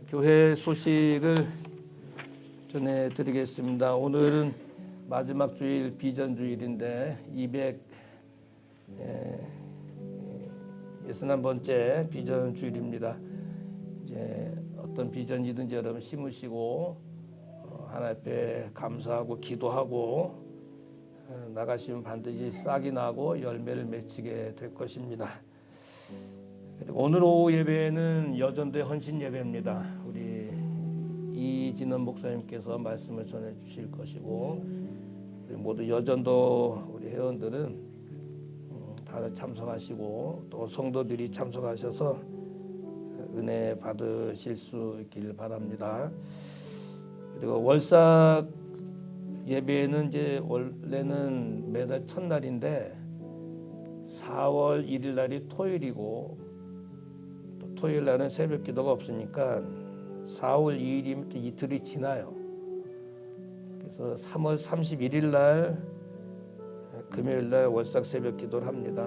교회 소식을 전해드리겠습니다. 오늘은 마지막 주일 비전 주일인데 261번째 비전 주일입니다. 이제 어떤 비전이든지 여러분 심으시고 하나님 앞에 감사하고 기도하고 나가시면 반드시 싹이 나고 열매를 맺히게 될 것입니다. 오늘 오후 예배는 여전도의 헌신 예배입니다. 우리 이진원 목사님께서 말씀을 전해 주실 것이고 우리 모두 여전도 우리 회원들은 다들 참석하시고 또 성도들이 참석하셔서 은혜 받으실 수 있길 바랍니다. 그리고 월삭 예배는 이제 원래는 매달 첫날인데 4월 1일 날이 토요일이고 또 토요일 날은 새벽 기도가 없으니까 4월 2일이면 또 이틀이 지나요. 그래서 3월 31일 날 금요일 날 월삭 새벽 기도를 합니다.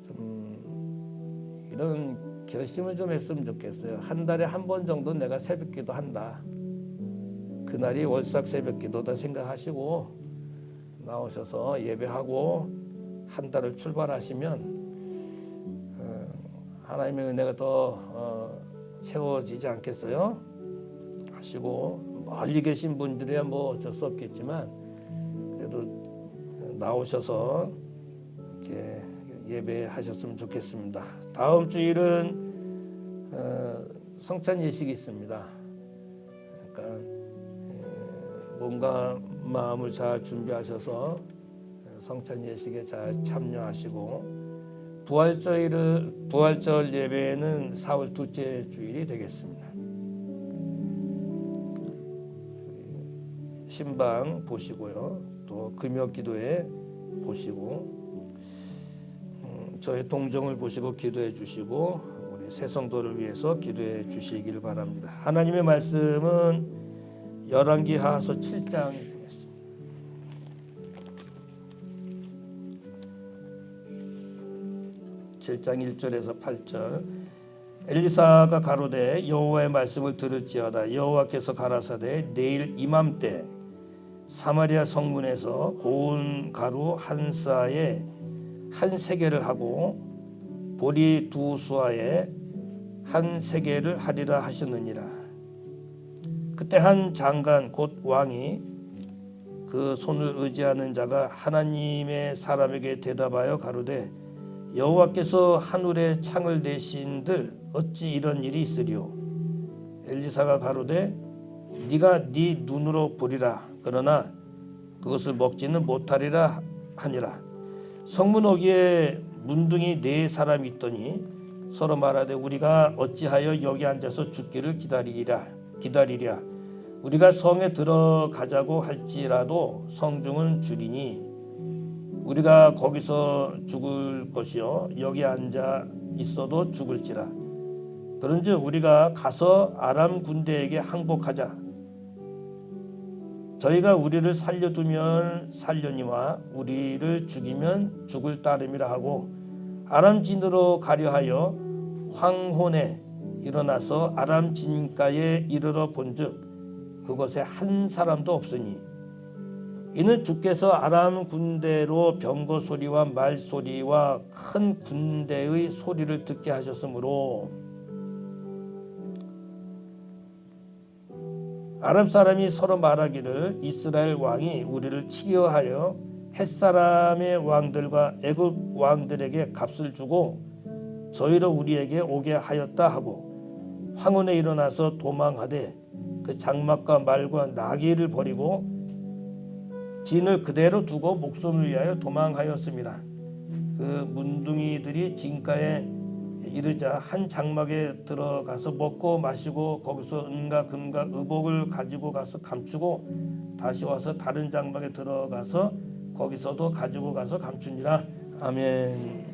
좀 이런 결심을 좀 했으면 좋겠어요. 한 달에 한 번 정도 내가 새벽 기도 한다. 그날이 월삭 새벽 기도다 생각하시고 나오셔서 예배하고 한 달을 출발하시면 하나님의 은혜가 더 채워지지 않겠어요? 하시고 멀리 계신 분들이야 뭐 어쩔 수 없겠지만 그래도 나오셔서 이렇게 예배하셨으면 좋겠습니다. 다음 주일은 성찬 예식이 있습니다. 그러니까 몸과 마음을 잘 준비하셔서 성찬 예식에 잘 참여하시고 부활절 예배는 4월 둘째 주일이 되겠습니다. 신방 보시고요. 또 금요기도회 보시고 저희 동정을 보시고 기도해 주시고 우리 새 성도를 위해서 기도해 주시길 바랍니다. 하나님의 말씀은 열왕기하서 7장이 되겠습니다. (7장 1절에서 8절) 엘리사가 가로되 여호와의 말씀을 들을지어다. 여호와께서 가라사대 내일 이맘때 사마리아 성문에서 고운 가루 한 싸에 한 세겔을 하고 보리 두 수아에 한 세겔을 하리라 하셨느니라. 그때 한 장관 곧 왕이 그 손을 의지하는 자가 하나님의 사람에게 대답하여 가로되 여호와께서 하늘에 창을 내신들 어찌 이런 일이 있으리요. 엘리사가 가로되 네가 네 눈으로 보리라. 그러나 그것을 먹지는 못하리라 하니라. 성문 어귀에 문둥이 네 사람이 있더니 서로 말하되 우리가 어찌하여 여기 앉아서 죽기를 기다리랴. 우리가 성에 들어가자고 할지라도 성중은 주리니 우리가 거기서 죽을 것이요 여기 앉아 있어도 죽을지라. 그런즉 우리가 가서 아람 군대에게 항복하자. 저희가 우리를 살려두면 살려니와 우리를 죽이면 죽을 따름이라 하고 아람 진으로 가려 하여 황혼에 일어나서 아람 진가에 이르러 본즉 그곳에 한 사람도 없으니 이는 주께서 아람 군대로 병거 소리와 말 소리와 큰 군대의 소리를 듣게 하셨으므로 아람 사람이 서로 말하기를 이스라엘 왕이 우리를 치려 하려 햇사람의 왕들과 애굽 왕들에게 값을 주고 저희로 우리에게 오게 하였다 하고 황혼에 일어나서 도망하되 그 장막과 말과 나귀를 버리고 진을 그대로 두고 목숨을 위하여 도망하였습니다. 그 문둥이들이 진가에 이르자 한 장막에 들어가서 먹고 마시고 거기서 은과 금과 의복을 가지고 가서 감추고 다시 와서 다른 장막에 들어가서 거기서도 가지고 가서 감추니라. 아멘.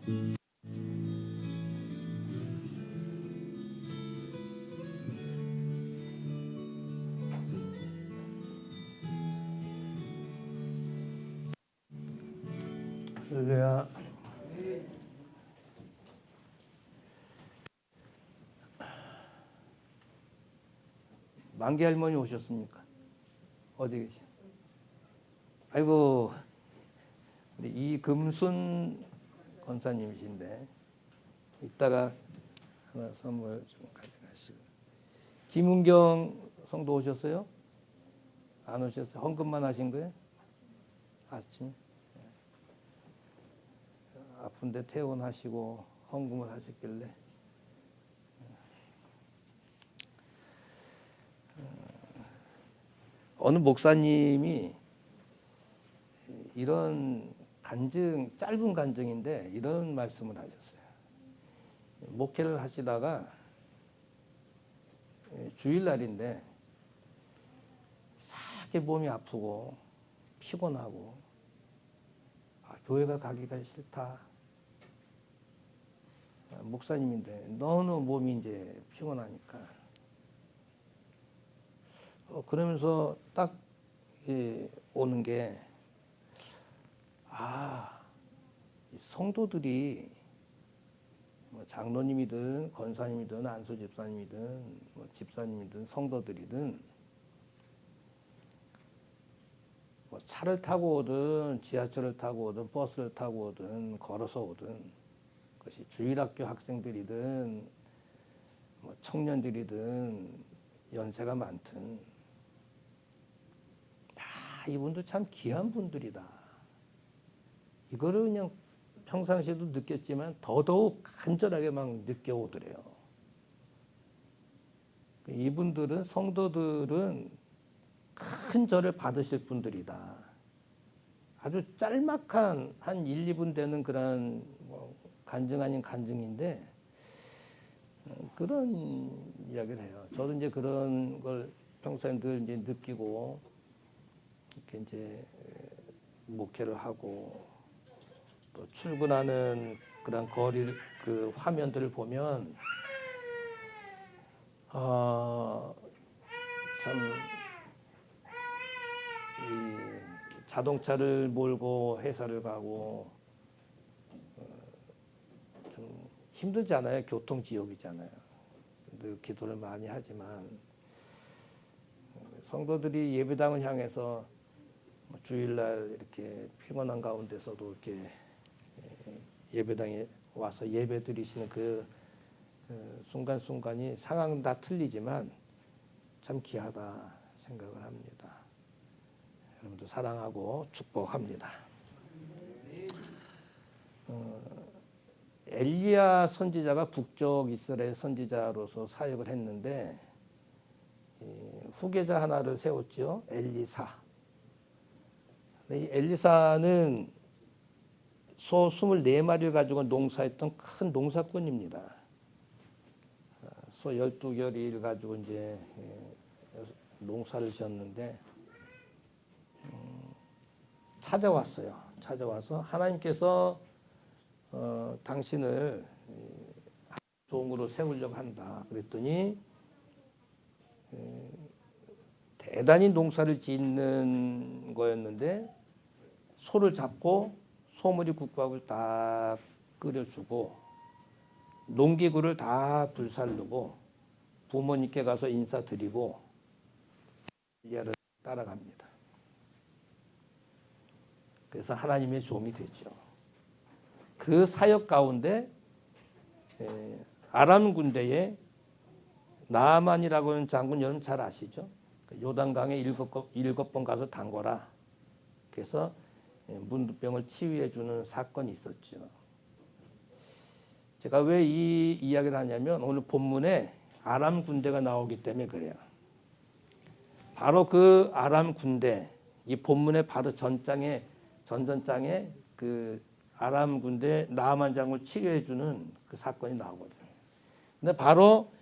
할렐루야. 만기 할머니 오셨습니까? 어디 계시? 아이고, 우리 이금순 권사님이신데 이따가 하나 선물 좀 가져가시고. 김은경 성도 오셨어요? 안 오셨어요? 헌금만 하신 거예요? 아침? 아픈데 퇴원하시고 헌금을 하셨길래. 어느 목사님이 이런 간증, 짧은 간증인데 이런 말씀을 하셨어요. 목회를 하시다가 주일날인데 이상하게 몸이 아프고 피곤하고 교회가 가기가 싫다. 목사님인데 너무 몸이 이제 피곤하니까 그러면서 딱 오는 게 성도들이 뭐 장로님이든 권사님이든 안수 집사님이든 뭐 집사님이든 성도들이든 뭐 차를 타고 오든 지하철을 타고 오든 버스를 타고 오든 걸어서 오든 그것이 주일학교 학생들이든 뭐 청년들이든 연세가 많든 이분들 참 귀한 분들이다. 이거를 그냥 평상시에도 느꼈지만 더더욱 간절하게 막 느껴오더래요. 이분들은 성도들은 큰 절을 받으실 분들이다. 아주 짤막한 한 1, 2분 되는 그런 뭐 간증 아닌 간증인데 그런 이야기를 해요. 저도 이제 그런 걸 평소에 늘 이제 느끼고 이렇게 이제 목회를 하고 또 출근하는 그런 거리 그 화면들을 보면 참 이 자동차를 몰고 회사를 가고 좀 힘들잖아요. 교통지옥이잖아요. 늘 기도를 많이 하지만 성도들이 예배당을 향해서 주일날 이렇게 피곤한 가운데서도 이렇게 예배당에 와서 예배 드리시는 그 순간순간이 상황은 다 틀리지만 참 귀하다 생각을 합니다. 여러분도 사랑하고 축복합니다. 엘리야 선지자가 북쪽 이스라엘 선지자로서 사역을 했는데 후계자 하나를 세웠죠. 엘리사. 이 엘리사는 소 24마리를 가지고 농사했던 큰 농사꾼입니다. 소 12결을 가지고 이제 농사를 지었는데 찾아왔어요. 찾아와서 하나님께서 당신을 종으로 세우려고 한다. 그랬더니 대단히 농사를 짓는 거였는데 소를 잡고 소머리 국밥을 다 끓여주고 농기구를 다 불살르고 부모님께 가서 인사드리고 엘리야를 따라갑니다. 그래서 하나님의 종이 됐죠. 그 사역 가운데 아람 군대에 나아만이라고 하는 장군 여러분 잘 아시죠? 요단강에 7번 가서 담궈라. 그래서 문두병을 치유해 주는 사건이 있었죠. 제가 왜 이 이야기를 하냐면 오늘 본문에 아람 군대가 나오기 때문에 그래요. 바로 그 아람 군대, 이 본문의 바로 전전장에 그 아람 군대 나아만 장군을 치료해 주는 그 사건이 나오거든요. 근데 바로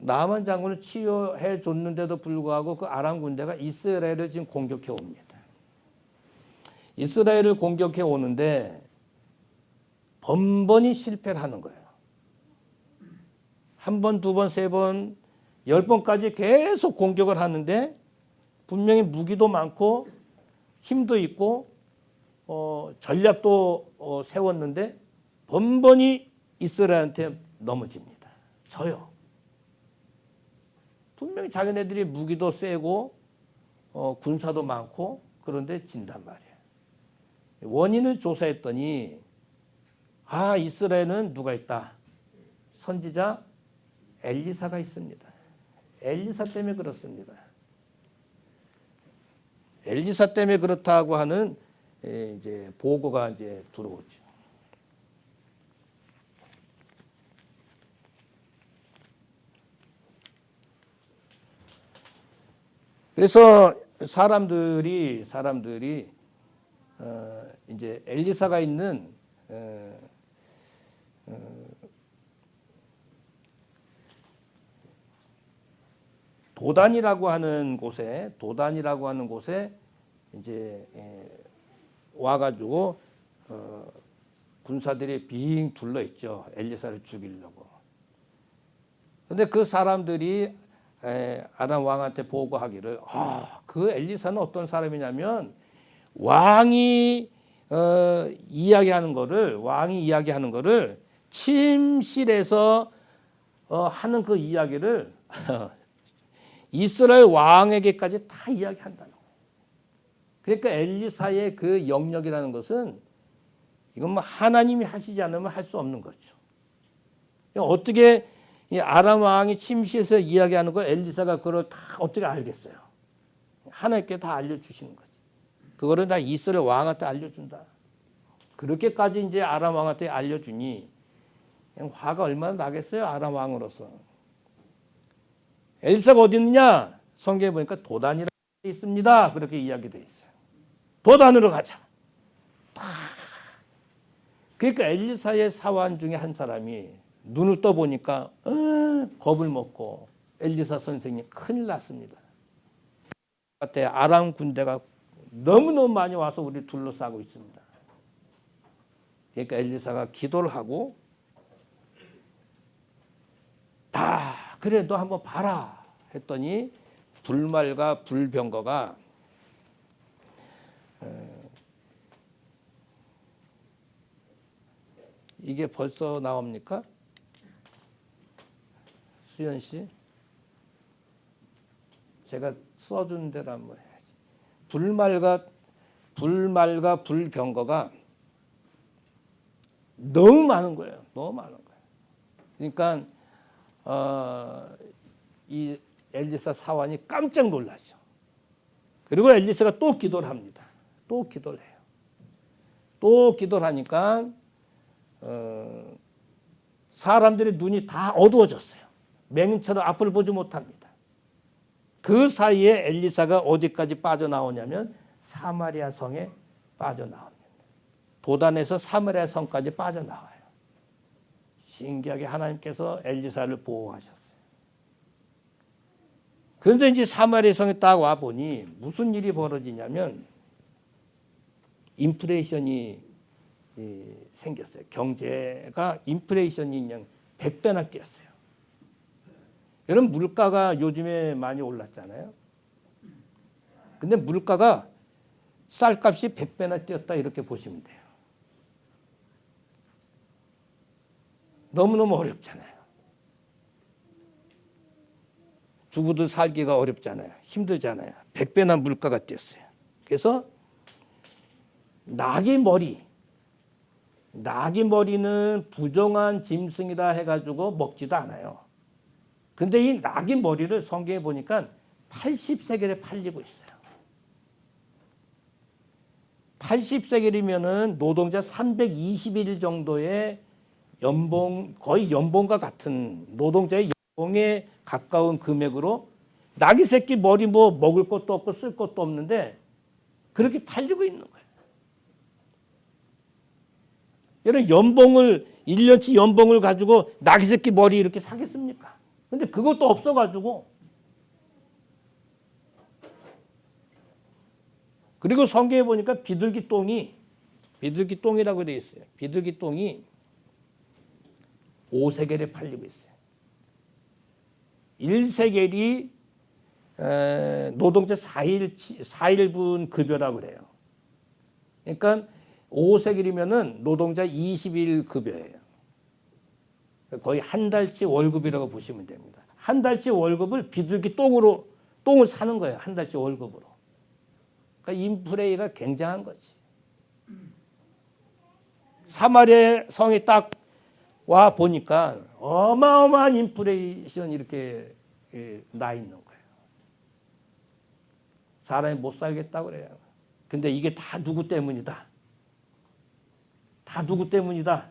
나아만 장군을 치료해 줬는데도 불구하고 그 아람 군대가 이스라엘을 지금 공격해 옵니다. 이스라엘을 공격해 오는데 번번이 실패를 하는 거예요. 한 번, 두 번, 세 번, 10번까지 계속 공격을 하는데 분명히 무기도 많고 힘도 있고 전략도 세웠는데 번번이 이스라엘한테 넘어집니다. 져요. 분명히 자기네들이 무기도 세고 군사도 많고 그런데 진단 말이에요. 원인을 조사했더니 이스라엘은 누가 있다? 선지자 엘리사가 있습니다. 엘리사 때문에 그렇습니다. 엘리사 때문에 그렇다고 하는 이제 보고가 이제 들어오죠. 그래서 사람들이 이제 엘리사가 있는 도단이라고 하는 곳에 이제 와가지고 군사들이 빙 둘러 있죠. 엘리사를 죽이려고. 근데 그 사람들이 아람 왕한테 보고하기를 그 엘리사는 어떤 사람이냐면 왕이 이야기하는 거를 침실에서 하는 그 이야기를 이스라엘 왕에게까지 다 이야기한다는 거예요. 그러니까 엘리사의 그 영역이라는 것은 이건 뭐 하나님이 하시지 않으면 할 수 없는 거죠. 어떻게 이 아람 왕이 침실에서 이야기하는 걸 엘리사가 그걸 다 어떻게 알겠어요? 하나님께 다 알려주시는 거지. 그거를 다 이스라엘 왕한테 알려준다. 그렇게까지 이제 아람 왕한테 알려주니 화가 얼마나 나겠어요? 아람 왕으로서. 엘리사가 어디 있느냐? 성경에 보니까 도단이라고 있습니다. 그렇게 이야기되어 있어요. 도단으로 가자. 그러니까 엘리사의 사환 중에 한 사람이 눈을 떠보니까 겁을 먹고 엘리사 선생님 큰일 났습니다. 아람 군대가 너무너무 많이 와서 우리 둘러싸고 있습니다. 그러니까 엘리사가 기도를 하고 그래 너 한번 봐라 했더니 불말과 불병거가 이게 벌써 나옵니까? 수연 씨? 제가 써준 대로 한번 해야지. 불말과 불병거가 너무 많은 거예요. 너무 많은 거예요. 그러니까 이 엘리사 사환이 깜짝 놀라죠. 그리고 엘리사가 또 기도를 합니다. 또 기도를 해요. 또 기도를 하니까 사람들의 눈이 다 어두워졌어요. 맹인처럼 앞을 보지 못합니다. 그 사이에 엘리사가 어디까지 빠져나오냐면 사마리아 성에 빠져나옵니다. 도단에서 사마리아 성까지 빠져나와요. 신기하게 하나님께서 엘리사를 보호하셨어요. 그런데 이제 사마리아 성에 딱 와보니 무슨 일이 벌어지냐면 인플레이션이 생겼어요. 경제가 인플레이션이 그냥 100배나 뛰었어요. 여러분 물가가 요즘에 많이 올랐잖아요. 근데 물가가 쌀값이 100배나 뛰었다 이렇게 보시면 돼요. 너무너무 어렵잖아요. 주부들 살기가 어렵잖아요. 힘들잖아요. 100배나 물가가 뛰었어요. 그래서 나귀 머리는 부정한 짐승이다 해가지고 먹지도 않아요. 근데 이 나귀 머리를 성경에 보니까 80세겔에 팔리고 있어요. 80세겔이면은 노동자 321일 정도의 연봉, 거의 연봉과 같은 노동자의 연봉에 가까운 금액으로 나귀 새끼 머리 뭐 먹을 것도 없고 쓸 것도 없는데 그렇게 팔리고 있는 거예요. 여러분 연봉을 1년치 연봉을 가지고 나귀 새끼 머리 이렇게 사겠습니까? 근데 그것도 없어가지고 그리고 성경에 보니까 비둘기 똥이라고 되어 있어요. 비둘기 똥이 5세겔에 팔리고 있어요. 1세겔이 노동자 4일분 급여라고 그래요. 그러니까 5세겔이면은 노동자 20일 급여예요. 거의 한 달치 월급이라고 보시면 됩니다. 한 달치 월급을 비둘기 똥을 사는 거예요. 한 달치 월급으로. 그러니까 인플레이가 굉장한 거지. 사마리아 성에 딱 와 보니까 어마어마한 인플레이션이 이렇게 나 있는 거예요. 사람이 못 살겠다고 그래요. 근데 이게 다 누구 때문이다. 다 누구 때문이다.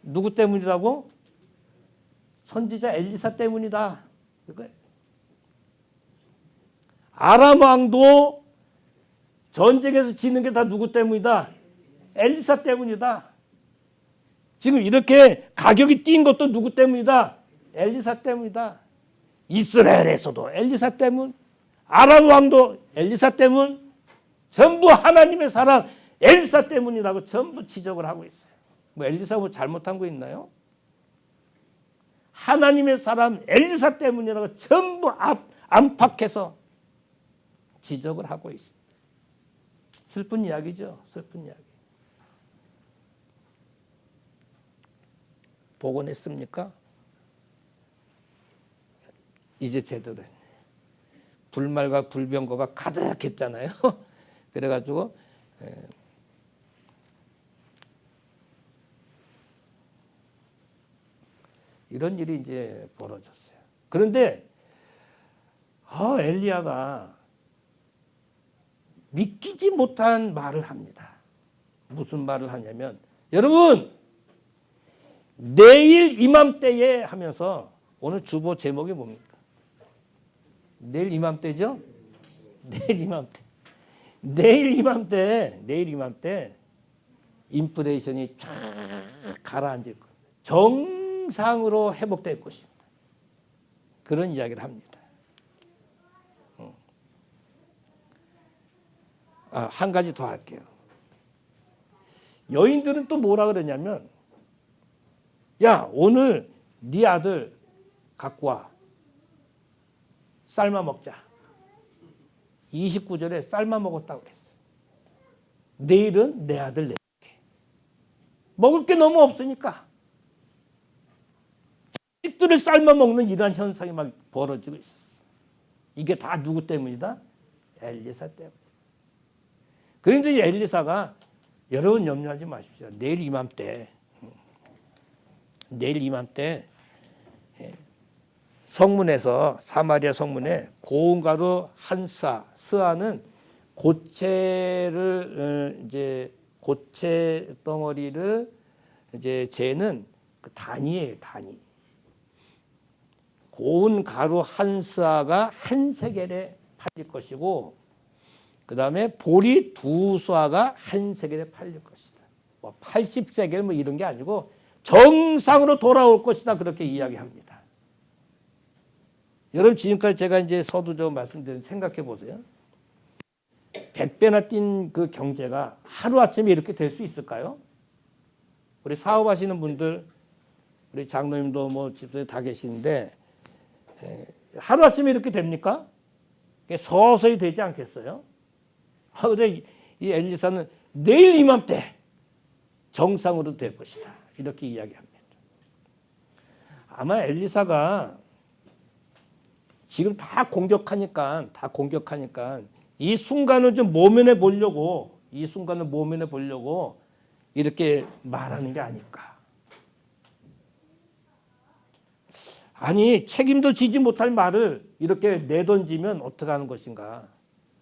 누구 때문이라고? 선지자 엘리사 때문이다. 그거예요. 아람 왕도 전쟁에서 지는 게 다 누구 때문이다. 엘리사 때문이다. 지금 이렇게 가격이 뛴 것도 누구 때문이다. 엘리사 때문이다. 이스라엘에서도 엘리사 때문, 아람 왕도 엘리사 때문, 전부 하나님의 사람 엘리사 때문이라고 전부 지적을 하고 있어요. 뭐 엘리사 뭐 잘못한 거 있나요? 하나님의 사람 엘리사 때문이라고 전부 안팎에서 지적을 하고 있습니다. 슬픈 이야기죠. 슬픈 이야기. 복원했습니까? 이제 제대로 했네. 불말과 불병거가 가득했잖아요. 그래가지고 이런 일이 이제 벌어졌어요. 그런데 엘리야가 믿기지 못한 말을 합니다. 무슨 말을 하냐면 여러분 내일 이맘때에 하면서 오늘 주보 제목이 뭡니까? 내일 이맘때죠? 내일 이맘때. 내일 이맘때 인플레이션이 쫙 가라앉을 겁니다. 정상으로 회복될 것입니다. 그런 이야기를 합니다. 한 가지 더 할게요. 여인들은 또 뭐라 그러냐면 야 오늘 네 아들 갖고 와. 삶아 먹자. 29절에 삶아 먹었다고 그랬어요. 내일은 내 아들 내게. 먹을 게 너무 없으니까. 식들을 삶아 먹는 이러한 현상이 막 벌어지고 있었어요. 이게 다 누구 때문이다? 엘리사 때문에. 그런데 엘리사가 여러분 염려하지 마십시오. 내일 이맘때 성문에서 사마리아 성문에 고운 가루 한 사, 스아는 고체를 이제 고체 덩어리를 이제 재는 그 단위예요, 단위. 고운 가루 한 스아가 한 세겔에 팔릴 것이고, 그 다음에 보리 두 수아가 한 세겔에 팔릴 것이다. 뭐 80세겔 뭐 이런 게 아니고 정상으로 돌아올 것이다. 그렇게 이야기합니다. 여러분 지금까지 제가 이제 서두적으로 말씀드린 생각해 보세요. 100배나 뛴 그 경제가 하루아침에 이렇게 될 수 있을까요? 우리 사업하시는 분들, 우리 장로님도 뭐 집사에 다 계시는데 하루아침에 이렇게 됩니까? 서서히 되지 않겠어요? 그런데 이 엘리사는 내일 이맘때 정상으로 될 것이다. 이렇게 이야기합니다. 아마 엘리사가 지금 다 공격하니까 이 순간을 좀 모면해 보려고 이렇게 말하는 게 아닐까. 아니 책임도 지지 못할 말을 이렇게 내던지면 어떻게 하는 것인가.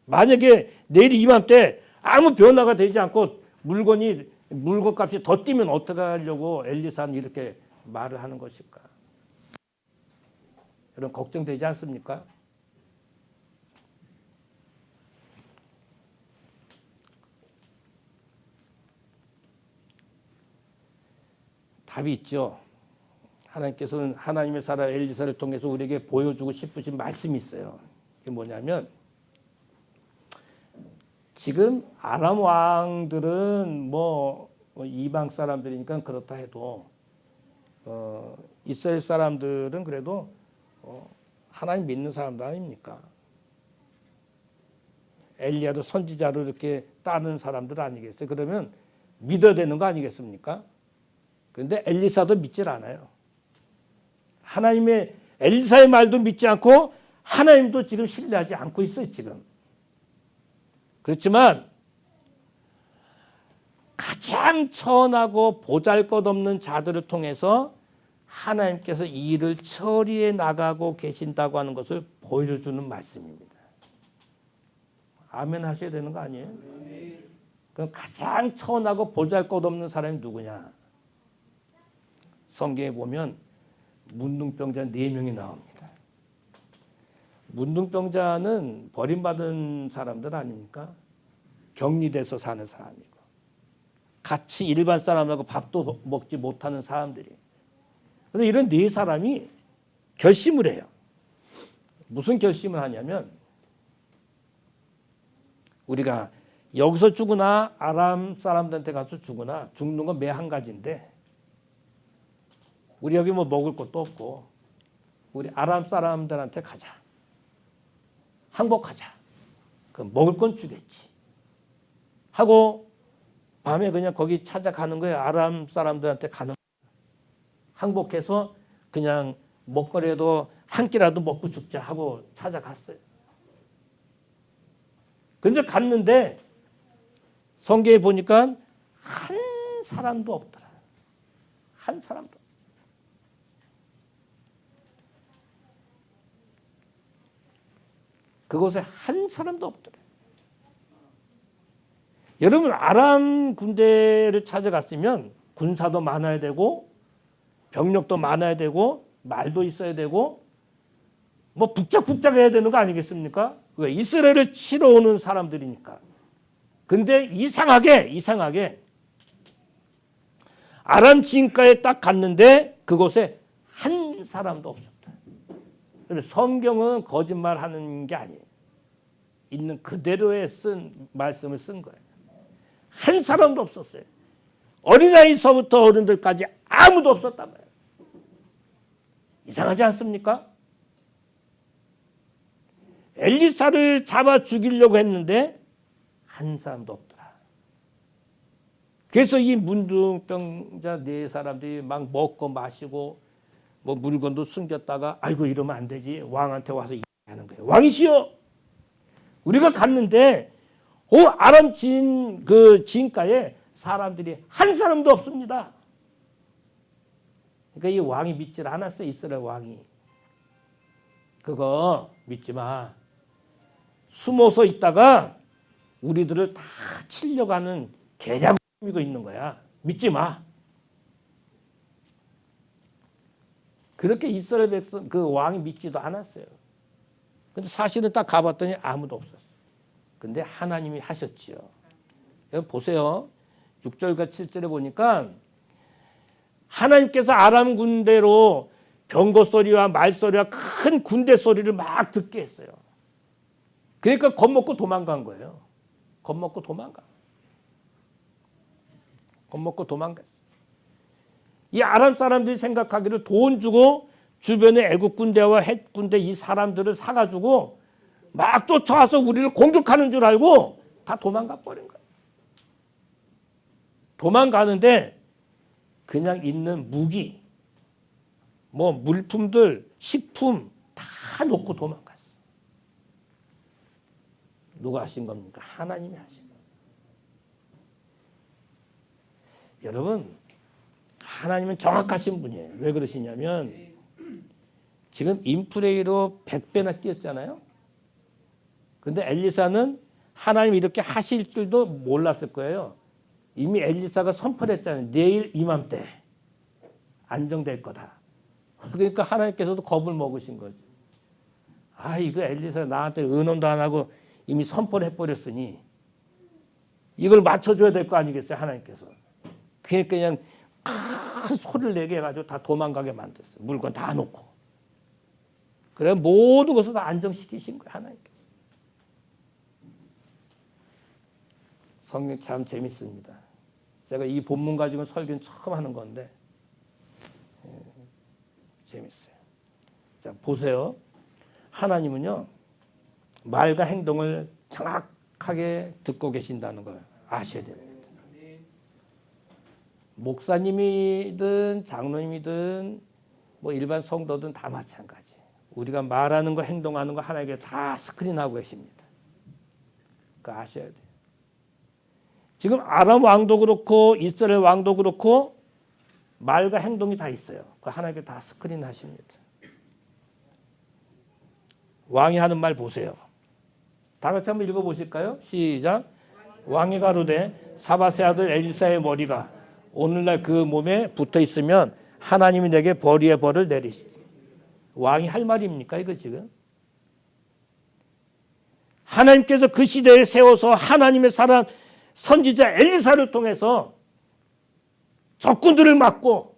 만약에 내일 이맘때 아무 변화가 되지 않고 물건값이 더 뛰면 어떻게 하려고 엘리사는 이렇게 말을 하는 것일까. 여러분 걱정되지 않습니까? 답이 있죠. 하나님께서는 하나님의 사람 엘리사를 통해서 우리에게 보여주고 싶으신 말씀이 있어요. 그게 뭐냐면 지금 아람 왕들은 뭐 이방 사람들이니까 그렇다 해도 이스라엘 사람들은 그래도 하나님 믿는 사람들 아닙니까? 엘리야도 선지자로 이렇게 따르는 사람들 아니겠어요? 그러면 믿어야 되는 거 아니겠습니까? 그런데 엘리사도 믿질 않아요. 하나님의 엘리사의 말도 믿지 않고 하나님도 지금 신뢰하지 않고 있어요, 지금. 그렇지만 가장 천하고 보잘것없는 자들을 통해서 하나님께서 이 일을 처리해 나가고 계신다고 하는 것을 보여주는 말씀입니다. 아멘 하셔야 되는 거 아니에요? 그럼 가장 천하고 보잘것없는 사람이 누구냐? 성경에 보면 문둥병자 4명이 나옵니다. 문둥병자는 버림받은 사람들 아닙니까? 격리돼서 사는 사람이고 같이 일반 사람하고 밥도 먹지 못하는 사람들이. 그런데 이런 4사람이 결심을 해요. 무슨 결심을 하냐면 우리가 여기서 죽으나 아람 사람들한테 가서 죽으나 죽는 건 매 한 가지인데 우리 여기 뭐 먹을 것도 없고 우리 아람 사람들한테 가자. 항복하자. 그럼 먹을 건 주겠지. 하고 밤에 그냥 거기 찾아가는 거예요. 아람 사람들한테 가는 거예요. 항복해서 그냥 먹거리라도 한 끼라도 먹고 죽자 하고 찾아갔어요. 근데 갔는데 성경에 보니까 한 사람도 없더라. 한 사람도. 그곳에 한 사람도 없더라. 여러분 아람 군대를 찾아갔으면 군사도 많아야 되고 병력도 많아야 되고 말도 있어야 되고 뭐 북적북적해야 되는 거 아니겠습니까? 이스라엘을 치러 오는 사람들이니까. 근데 이상하게 아람 진가에 딱 갔는데 그곳에 한 사람도 없었다. 성경은 거짓말하는 게 아니에요. 있는 그대로의 말씀을 쓴 거예요. 한 사람도 없었어요. 어린아이서부터 어른들까지 아무도 없었단 말이에요. 이상하지 않습니까? 엘리사를 잡아 죽이려고 했는데 한 사람도 없더라. 그래서 이 문둥병자 4사람들이 막 먹고 마시고 뭐 물건도 숨겼다가 아이고 이러면 안 되지. 왕한테 와서 하는 거예요. 왕이시여, 우리가 갔는데 아람 진가에 사람들이 한 사람도 없습니다. 그러니까 이 왕이 믿질 않았어요. 이스라엘 왕이. 그거 믿지 마. 숨어서 있다가 우리들을 다 치려고 하는 계략을 꾸미고 있는 거야. 믿지 마. 그렇게 이스라엘 백성 그 왕이 믿지도 않았어요. 근데 사실은 딱 가봤더니 아무도 없었어요. 근데 하나님이 하셨지요. 여러분 보세요. 6절과 7절에 보니까 하나님께서 아람 군대로 병거 소리와 말 소리와 큰 군대 소리를 막 듣게 했어요. 그러니까 겁먹고 도망간 거예요. 겁먹고 도망갔어요. 이 아람 사람들이 생각하기를 돈 주고 주변의 애국 군대와 헷 군대 이 사람들을 사가지고 막 쫓아와서 우리를 공격하는 줄 알고 다 도망가 버린 거예요. 도망가는데 그냥 있는 무기, 뭐 물품들, 식품 다 놓고 도망갔어. 누가 하신 겁니까? 하나님이 하신 거예요. 여러분, 하나님은 정확하신 분이에요. 왜 그러시냐면 지금 인플레이로 100배나 뛰었잖아요. 근데 엘리사는 하나님이 이렇게 하실 줄도 몰랐을 거예요. 이미 엘리사가 선포를 했잖아요. 내일 이맘때 안정될 거다. 그러니까 하나님께서도 겁을 먹으신 거죠. 이거 엘리사 나한테 의논도 안 하고 이미 선포를 해버렸으니 이걸 맞춰줘야 될 거 아니겠어요, 하나님께서. 그러니까 그냥 큰 소리를 내게 해가지고 다 도망가게 만들었어요. 물건 다 놓고. 그래 모든 것을 다 안정시키신 거예요, 하나님께서. 성경 참 재밌습니다. 제가 이 본문 가지고 설교는 처음 하는 건데 재밌어요. 자, 보세요. 하나님은요, 말과 행동을 정확하게 듣고 계신다는 걸 아셔야 됩니다. 목사님이든 장로님이든 뭐 일반 성도든 다 마찬가지. 우리가 말하는 거, 행동하는 거 하나님께 다 스크린하고 계십니다. 그거 아셔야 돼요. 지금 아람 왕도 그렇고 이스라엘 왕도 그렇고 말과 행동이 다 있어요. 그 하나님께 다 스크린하십니다. 왕이 하는 말 보세요. 다 같이 한번 읽어보실까요? 시작. 왕이 가로되 사밧의 아들 엘리사의 머리가 오늘날 그 몸에 붙어 있으면 하나님이 내게 벌이의 벌을 내리시지. 왕이 할 말입니까 이거 지금? 하나님께서 그 시대에 세워서 하나님의 사람 선지자 엘리사를 통해서 적군들을 막고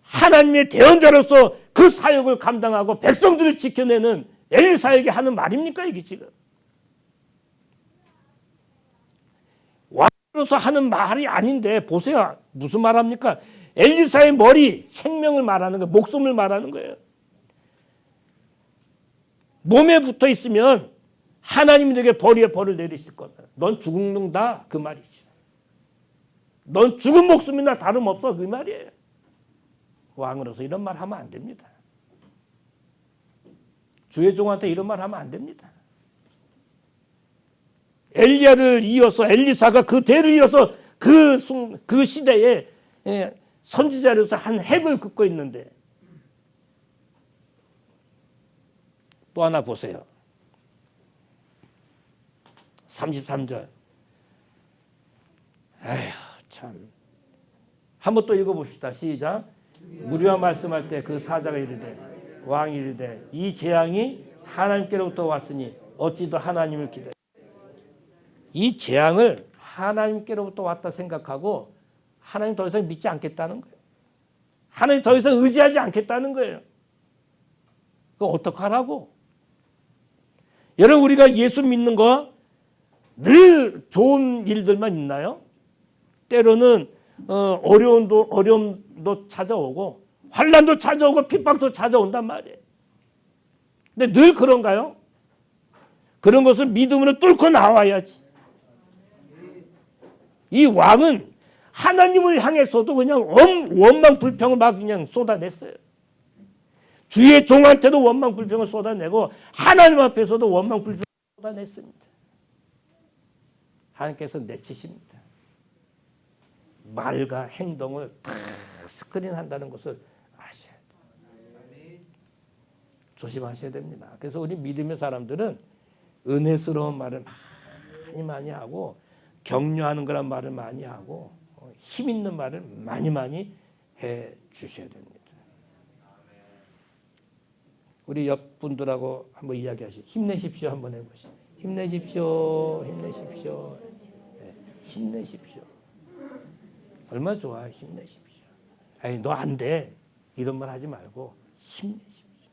하나님의 대언자로서 그 사역을 감당하고 백성들을 지켜내는 엘리사에게 하는 말입니까 이게 지금? 왕으로서 하는 말이 아닌데 보세요. 무슨 말합니까? 엘리사의 머리, 생명을 말하는 거예요. 목숨을 말하는 거예요. 몸에 붙어 있으면 하나님이 내게 벌이의 벌을 내리실 거다. 넌 죽는다 그 말이지. 넌 죽은 목숨이나 다름없어 그 말이에요. 왕으로서 이런 말 하면 안 됩니다. 주의 종한테 이런 말 하면 안 됩니다. 엘리야를 이어서 엘리사가 그 대를 이어서 그 시대에 선지자로서 한 핵을 긋고 있는데 또 하나 보세요. 33절. 에휴 참. 한번 또 읽어봅시다. 시작. 무리와 말씀할 때 그 사자가 이르되 왕이 이르되 이 재앙이 하나님께로부터 왔으니 어찌 더 하나님을 기다려. 이 재앙을 하나님께로부터 왔다 생각하고 하나님 더 이상 믿지 않겠다는 거예요. 하나님 더 이상 의지하지 않겠다는 거예요. 그거 어떡하라고? 여러분 우리가 예수 믿는 거 늘 좋은 일들만 있나요? 때로는 어려움도 찾아오고 환난도 찾아오고 핍박도 찾아온단 말이에요. 근데 늘 그런가요? 그런 것을 믿음으로 뚫고 나와야지. 이 왕은 하나님을 향해서도 그냥 원망 불평을 막 그냥 쏟아냈어요. 주의 종한테도 원망 불평을 쏟아내고 하나님 앞에서도 원망 불평을 쏟아냈습니다. 하나님께서 내치십니다. 말과 행동을 다 스크린한다는 것을 아셔야 돼요. 조심하셔야 됩니다. 그래서 우리 믿음의 사람들은 은혜스러운 말을 많이 하고 격려하는 거란 말을 많이 하고 힘 있는 말을 많이 해 주셔야 됩니다. 우리 옆 분들하고 한번 이야기하시죠. 힘내십시오 한번 해보시죠. 힘내십시오. 힘내십시오. 네, 힘내십시오. 얼마나 좋아. 힘내십시오. 아니 너 안 돼. 이런 말 하지 말고 힘내십시오.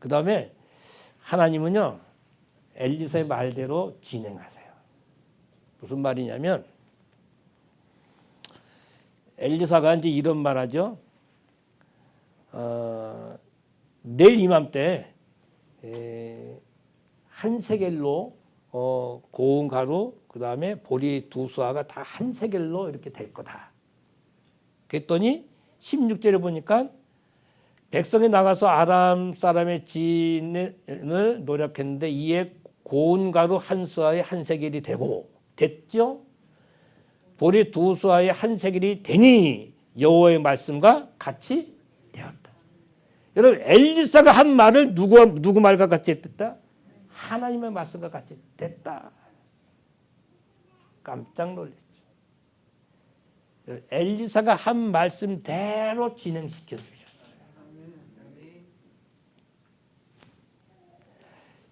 그 다음에 하나님은요. 엘리사의 말대로 진행하세요. 무슨 말이냐면 엘리사가 이제 이런 말하죠. 내일 이맘때 한 세겔로 고운 가루 그 다음에 보리 두 수아가 다 한 세겔로 이렇게 될 거다. 그랬더니 16절에 보니까 백성이 나가서 아람 사람의 진을 노력했는데 이에 고운 가루 한 수아에 한 세겔이 되고 됐죠. 보리 두 수아에 한 세겔이 되니 여호와의 말씀과 같이 되었다. 여러분 엘리사가 한 말을 누구 말과 같이 됐다? 하나님의 말씀과 같이 됐다. 깜짝 놀랐죠. 엘리사가 한 말씀대로 진행시켜 주셨어요.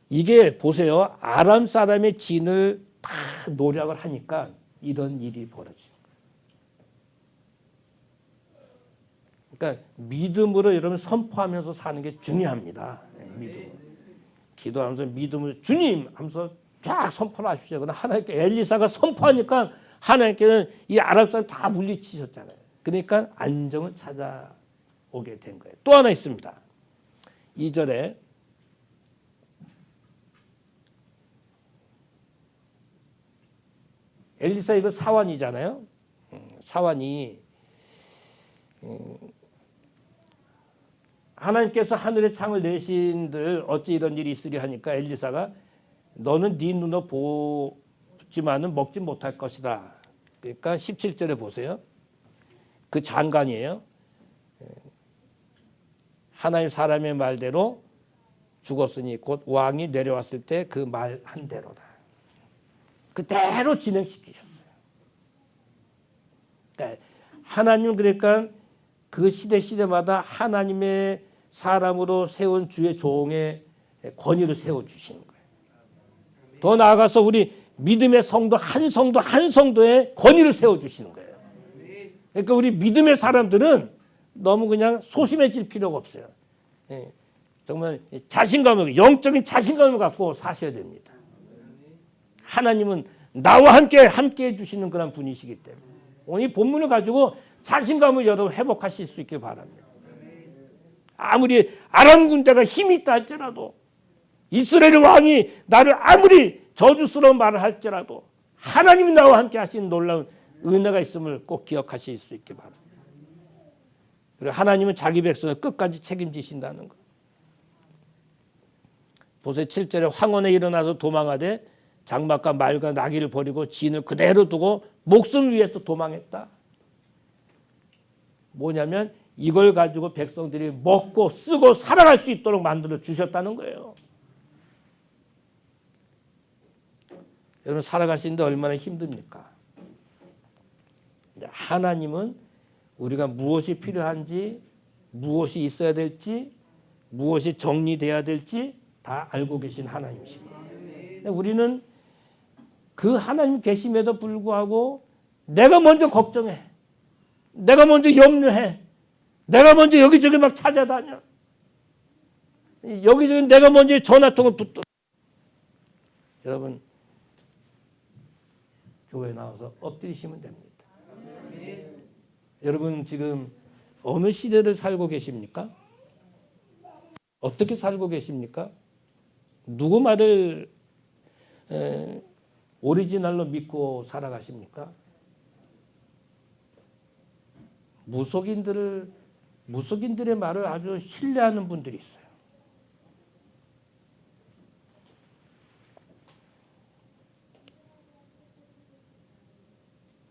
이게 보세요. 아람 사람의 진을 다 노력을 하니까 이런 일이 벌어진 거예요. 그러니까 믿음으로 여러분 선포하면서 사는 게 중요합니다. 믿음. 기도하면서 믿음을 주님 하면서 쫙 선포를 하십시오. 그러나 하나님께 엘리사가 선포하니까 하나님께서는 이 아랍 사람 다 물리치셨잖아요. 그러니까 안정을 찾아오게 된 거예요. 또 하나 있습니다. 2절에 엘리사 이거 사환이잖아요. 사환이 하나님께서 하늘의 창을 내신들 어찌 이런 일이 있으리 하니까 엘리사가 너는 네 눈으로 보지만은 먹지 못할 것이다. 그러니까 17절에 보세요. 그 장관이에요. 하나님 사람의 말대로 죽었으니 곧 왕이 내려왔을 때 그 말 한 대로다. 그대로 진행시키셨어요. 그러니까 하나님 그러니까 그 시대마다 하나님의 사람으로 세운 주의 종의 권위를 세워주시는 거예요. 더 나아가서 우리 믿음의 성도 한 성도의 권위를 세워주시는 거예요. 그러니까 우리 믿음의 사람들은 너무 그냥 소심해질 필요가 없어요. 정말 자신감을, 영적인 자신감을 갖고 사셔야 됩니다. 하나님은 나와 함께 해주시는 그런 분이시기 때문에 오늘 이 본문을 가지고 자신감을 여러분 회복하실 수 있길 바랍니다. 아무리 아람 군대가 힘이 있다 할지라도 이스라엘 왕이 나를 아무리 저주스러운 말을 할지라도 하나님이 나와 함께 하신 놀라운 은혜가 있음을 꼭 기억하실 수 있길 바랍니다. 그리고 하나님은 자기 백성을 끝까지 책임지신다는 것. 보세요. 7절에 황혼에 일어나서 도망하되 장막과 말과 나귀를 버리고 진을 그대로 두고 목숨 위해서 도망했다. 뭐냐면 이걸 가지고 백성들이 먹고 쓰고 살아갈 수 있도록 만들어 주셨다는 거예요. 여러분 살아가시는데 얼마나 힘듭니까? 하나님은 우리가 무엇이 필요한지, 무엇이 있어야 될지, 무엇이 정리돼야 될지 다 알고 계신 하나님이십니다. 우리는 그 하나님 계심에도 불구하고 내가 먼저 걱정해. 내가 먼저 염려해. 내가 먼저 여기저기 막 찾아다녀. 여기저기 내가 먼저 전화통을 붙들어. 여러분 교회에 나와서 엎드리시면 됩니다. 여러분 지금 어느 시대를 살고 계십니까? 어떻게 살고 계십니까? 누구 말을 오리지널로 믿고 살아가십니까? 무속인들의 말을 아주 신뢰하는 분들이 있어요.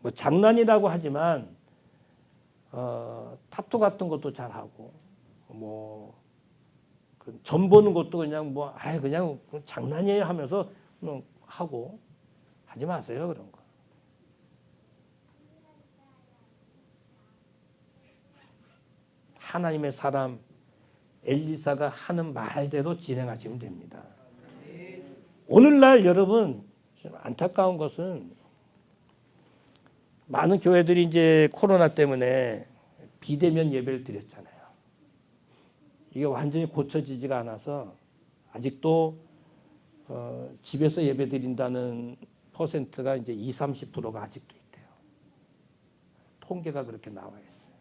뭐 장난이라고 하지만 타투 같은 것도 잘 하고 뭐 점 보는 것도 그냥 그냥 장난이에요 하면서 하고 하지 마세요 그런 거. 하나님의 사람 엘리사가 하는 말대로 진행하시면 됩니다. 오늘날 여러분 좀 안타까운 것은 많은 교회들이 이제 코로나 때문에 비대면 예배를 드렸잖아요. 이게 완전히 고쳐지지가 않아서 아직도 집에서 예배 드린다는 퍼센트가 이제 20-30%가 아직도 있대요. 통계가 그렇게 나와 있어요.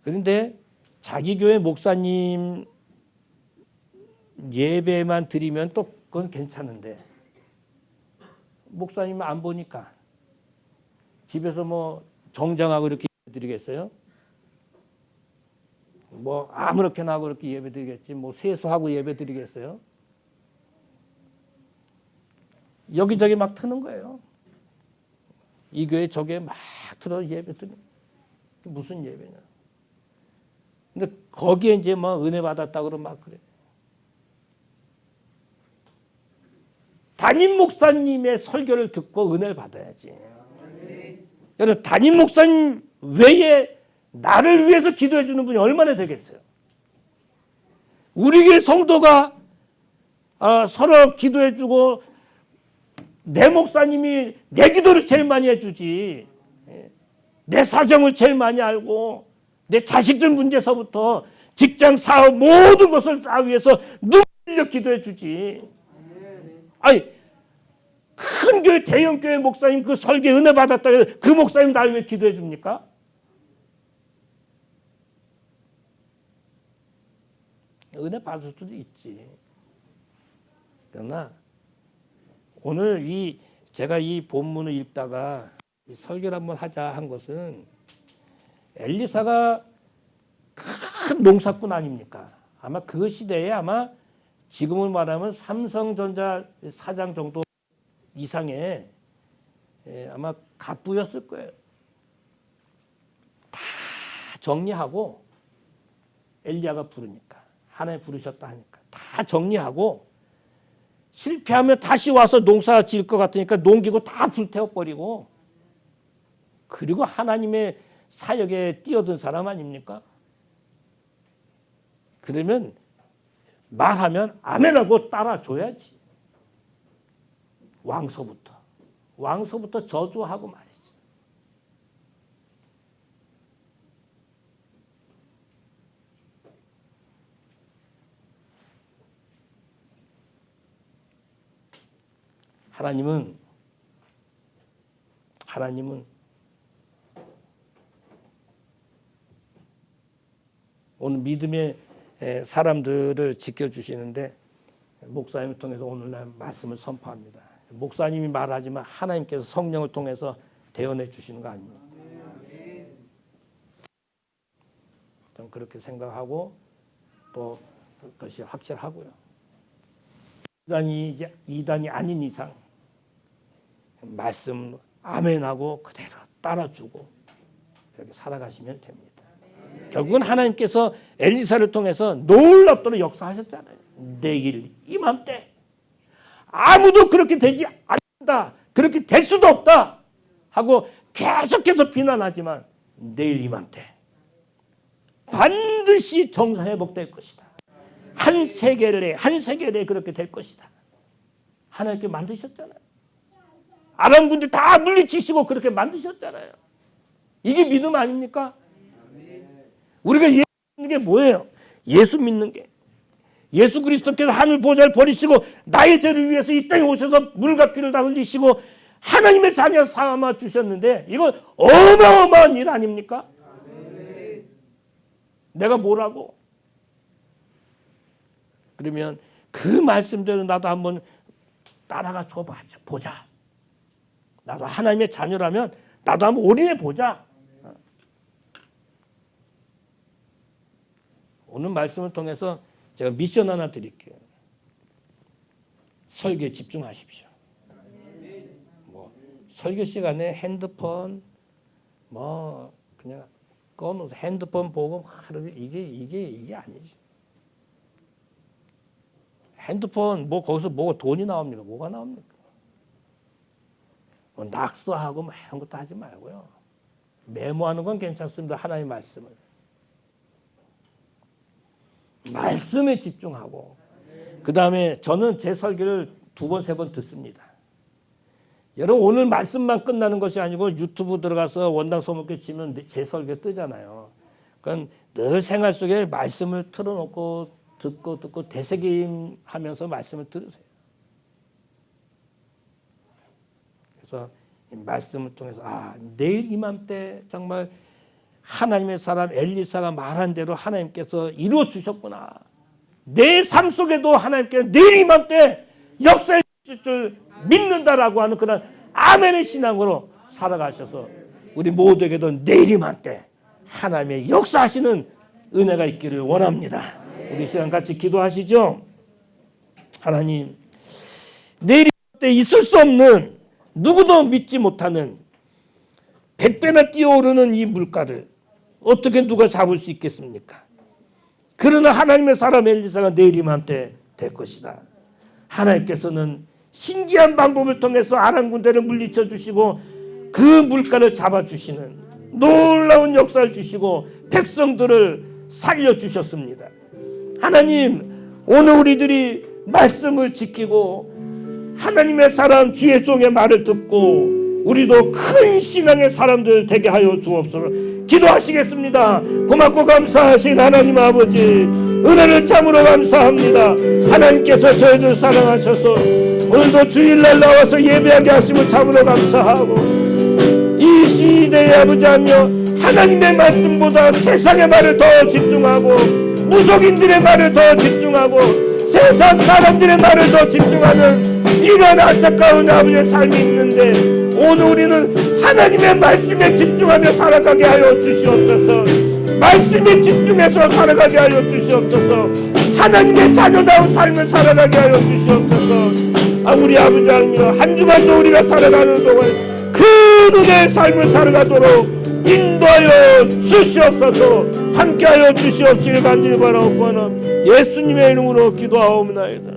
그런데 자기 교회 목사님 예배만 드리면 또 그건 괜찮은데 목사님 안 보니까 집에서 뭐 정장하고 이렇게 드리겠어요? 뭐 아무렇게나 하고 이렇게 예배 드리겠지. 뭐 세수하고 예배 드리겠어요? 여기저기 막 트는 거예요. 이 교회 저 교회 막 틀어 예배 드리는. 무슨 예배냐? 근데 거기에 이제 뭐 은혜 받았다 그러면 막 그래. 담임 목사님의 설교를 듣고 은혜를 받아야지. 여러분 담임 목사님 외에 나를 위해서 기도해 주는 분이 얼마나 되겠어요? 우리 교회 성도가 서로 기도해 주고 내 목사님이 내 기도를 제일 많이 해주지. 내 사정을 제일 많이 알고 내 자식들 문제서부터 직장 사업 모든 것을 다 위해서 눈 흘려 기도해 주지. 아니 큰 교회 대형 교회 목사님 그 설계 은혜 받았다 해서 그 목사님 날 왜 기도해 줍니까? 은혜 받을 수도 있지. 그러나 오늘 제가 이 본문을 읽다가 이 설교를 한번 하자 한 것은 엘리사가 큰 농사꾼 아닙니까? 아마 그 시대에 아마 지금을 말하면 삼성전자 사장 정도 이상의 아마 갑부였을 거예요. 다 정리하고 엘리야가 부르니까 하나님 부르셨다 하니까 다 정리하고 실패하면 다시 와서 농사 지을 것 같으니까 농기구 다 불태워버리고 그리고 하나님의 사역에 뛰어든 사람 아닙니까? 그러면 말하면 아멘하고 따라줘야지. 왕서부터 저주하고 말이지. 하나님은 오늘 믿음의 사람들을 지켜주시는데 목사님을 통해서 오늘날 말씀을 선포합니다. 목사님이 말하지만 하나님께서 성령을 통해서 대언해 주시는 거 아닙니까? 저는 그렇게 생각하고 또 그것이 확실하고요. 이단이 아닌 이상 말씀 아멘하고 그대로 따라주고 이렇게 살아가시면 됩니다. 결국은 하나님께서 엘리사를 통해서 놀랍도록 역사하셨잖아요. 내일 이맘때 아무도 그렇게 되지 않는다. 그렇게 될 수도 없다. 하고 계속해서 비난하지만 내일 이맘때 반드시 정상회복될 것이다. 한 세계를 그렇게 될 것이다. 하나님께 만드셨잖아요. 아람 군대 다 물리치시고 그렇게 만드셨잖아요. 이게 믿음 아닙니까? 우리가 예수 믿는 게 뭐예요? 예수 믿는 게 예수 그리스도께서 하늘 보좌를 버리시고 나의 죄를 위해서 이 땅에 오셔서 물과 피를 다 흘리시고 하나님의 자녀 삼아 주셨는데 이건 어마어마한 일 아닙니까? 내가 뭐라고? 그러면 그 말씀대로 나도 한번 따라가 보자. 나도 하나님의 자녀라면 나도 한번 올인해 보자. 오늘 말씀을 통해서 제가 미션 하나 드릴게요. 설교에 집중하십시오. 설교 시간에 핸드폰 그냥 꺼놓으세요. 핸드폰 보고 이게 아니지. 핸드폰 거기서 돈이 나옵니까? 뭐가 나옵니까? 낙서하고 이런 것도 하지 말고요. 메모하는 건 괜찮습니다. 하나님의 말씀을. 말씀에 집중하고 그 다음에 저는 제 설교를 2번, 3번 듣습니다. 여러분 오늘 말씀만 끝나는 것이 아니고 유튜브 들어가서 원당 소목회 치면 제 설교 뜨잖아요. 그건 늘 생활 속에 말씀을 틀어놓고 듣고 되새김하면서 말씀을 들으세요. 그래서 이 말씀을 통해서 내일 이맘때 정말 하나님의 사람 엘리사가 말한 대로 하나님께서 이루어 주셨구나. 내 삶 속에도 하나님께서 내일 이맘때 역사해 주실 줄 믿는다라고 하는 그런 아멘의 신앙으로 살아가셔서 우리 모두에게도 내일 이맘때 하나님의 역사하시는 은혜가 있기를 원합니다. 우리 시간 같이 기도하시죠. 하나님, 내일 이맘때 있을 수 없는 누구도 믿지 못하는 100배나 뛰어오르는 이 물가를 어떻게 누가 잡을 수 있겠습니까? 그러나 하나님의 사람 엘리사가 내일 이맘때 될 것이다. 하나님께서는 신기한 방법을 통해서 아람 군대를 물리쳐 주시고 그 물가를 잡아주시는 놀라운 역사를 주시고 백성들을 살려주셨습니다. 하나님, 오늘 우리들이 말씀을 지키고 하나님의 사람 주의 종의 말을 듣고 우리도 큰 신앙의 사람들 되게 하여 주옵소서. 기도하시겠습니다. 고맙고 감사하신 하나님 아버지, 은혜를 참으로 감사합니다. 하나님께서 저희들 사랑하셔서 오늘도 주일날 나와서 예배하게 하심을 참으로 감사하고, 이 시대에 아버지 하며 하나님의 말씀보다 세상의 말을 더 집중하고, 무속인들의 말을 더 집중하고, 세상 사람들의 말을 더 집중하는 이런 안타까운 아버지의 삶이 있는데, 오늘 우리는 하나님의 말씀에 집중하며 살아가게 하여 주시옵소서. 말씀에 집중해서 살아가게 하여 주시옵소서. 하나님의 자녀다운 삶을 살아가게 하여 주시옵소서. 우리 아버지 하나님, 한 주간도 우리가 살아가는 동안 그 은혜의 삶을 살아가도록 인도하여 주시옵소서. 함께하여 주시옵시길 간절히 바라옵고는 예수님의 이름으로 기도하옵나이다.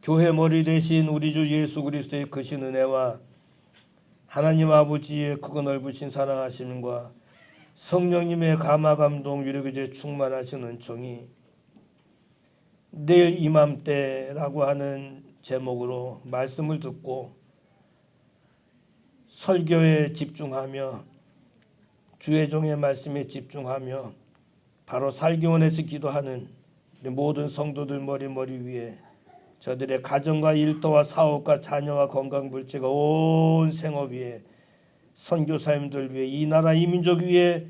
교회 머리 대신 우리 주 예수 그리스도의 크신 은혜와 하나님 아버지의 크고 넓으신 사랑하심과 성령님의 감화 감동 위로교제 충만하신 은총이 내일 이맘때라고 하는 제목으로 말씀을 듣고 설교에 집중하며 주의 종의 말씀에 집중하며 바로 살기원에서 기도하는 모든 성도들 머리 위에 저들의 가정과 일터와 사업과 자녀와 건강 불제가 온 생업 위에 선교사님들 위에 이 나라 이 민족 위에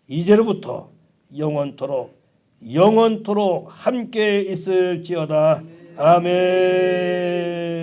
이제로부터 영원토록 함께 있을지어다. 아멘.